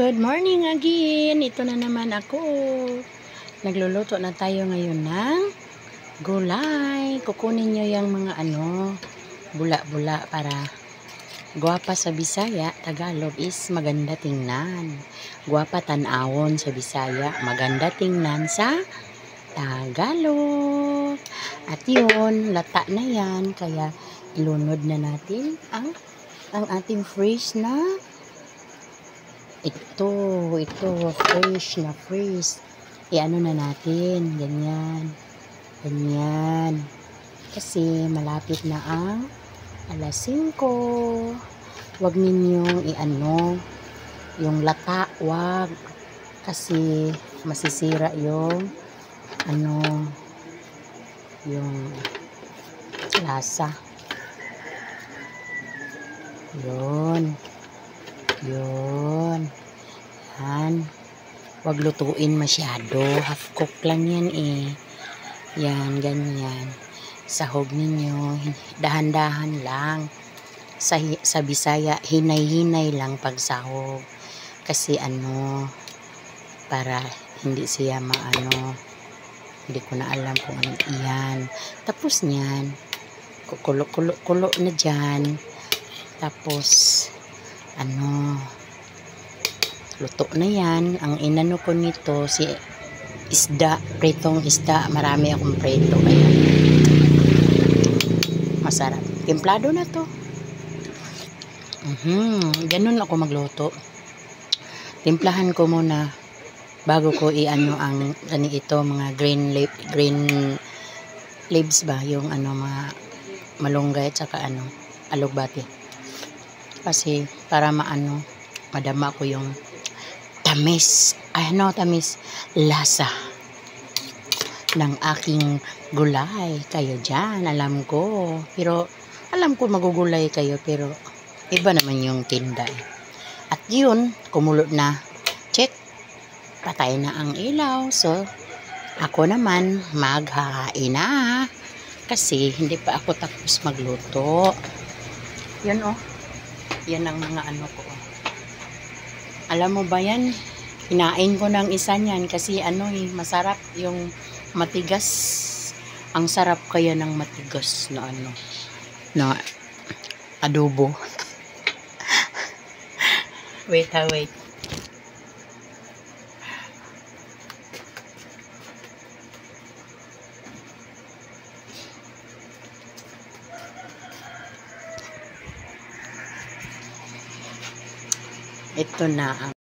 Good morning again. Ito na naman ako. Nagluluto na tayo ngayon ng gulay. Kukunin nyo yung mga bula-bula para guwapa sa Bisaya. Tagalog is maganda tingnan. Guwapa tanawon sa Bisaya. Maganda tingnan sa Tagalog. At yun, lata na yan. Kaya ilunod na natin ang ating fresh na ito, fresh na fresh. I-ano na natin, ganyan. Kasi malapit na ang alas 5. Huwag ninyong yung lata, wag. Kasi masisira yung yung lasa. Yun. Yan. Huwag lutuin masyado. Half cook lang yan eh. Yan, ganyan. Sahog ninyo. Dahan-dahan lang. Sa Bisaya, hinay-hinay lang pag sahog. Kasi para hindi siya hindi ko na alam kung ano iyan. Tapos niyan, kulo na dyan. Tapos, luto na yan. Ang inano ko nito, si isda, pritong isda. Marami akong prito. Kaya, masarap. Templado na to. Ganun ako magluto. Timplahan ko muna bago ko mga green leaves ba? Yung mga malunggay at saka alugbati. Kasi para madama ko yung tamis, lasa ng aking gulay. Kayo dyan, alam ko magugulay kayo, pero iba naman yung tinda. At yun, kumulo na. Check, patay na ang ilaw. So, ako naman maghahain na. Kasi hindi pa ako tapos magluto. Yun yan ang mga ko. Alam mo ba yan? Hinain ko ng isa niyan kasi masarap yung matigas. Ang sarap kaya ng matigas na adobo. Wait. Ito na ang